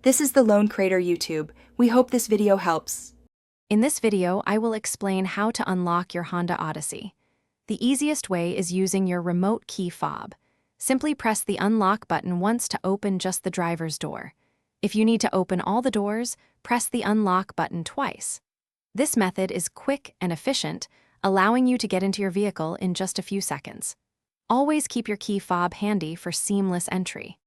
This is the Lone Crater YouTube. We hope this video helps. In this video, I will explain how to unlock your Honda Odyssey. The easiest way is using your remote key fob. Simply press the unlock button once to open just the driver's door. If you need to open all the doors, press the unlock button twice. This method is quick and efficient, allowing you to get into your vehicle in just a few seconds. Always keep your key fob handy for seamless entry.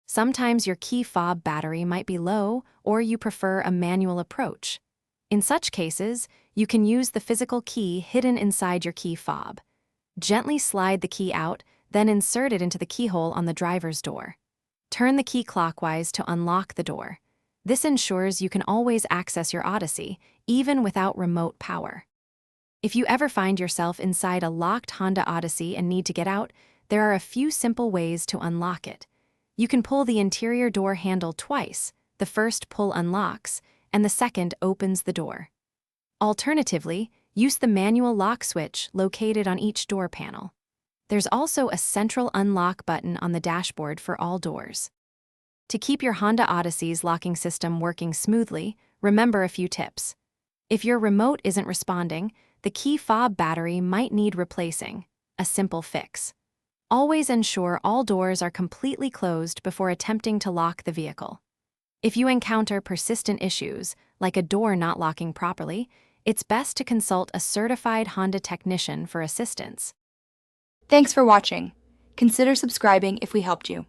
Sometimes your key fob battery might be low, or you prefer a manual approach. In such cases, you can use the physical key hidden inside your key fob. Gently slide the key out, then insert it into the keyhole on the driver's door. Turn the key clockwise to unlock the door. This ensures you can always access your Odyssey, even without remote power. If you ever find yourself inside a locked Honda Odyssey and need to get out, there are a few simple ways to unlock it. You can pull the interior door handle twice. The first pull unlocks, and the second opens the door. Alternatively, use the manual lock switch located on each door panel. There's also a central unlock button on the dashboard for all doors. To keep your Honda Odyssey's locking system working smoothly, remember a few tips. If your remote isn't responding, the key fob battery might need replacing. A simple fix. Always ensure all doors are completely closed before attempting to lock the vehicle. If you encounter persistent issues, like a door not locking properly, it's best to consult a certified Honda technician for assistance. Thanks for watching. Consider subscribing if we helped you.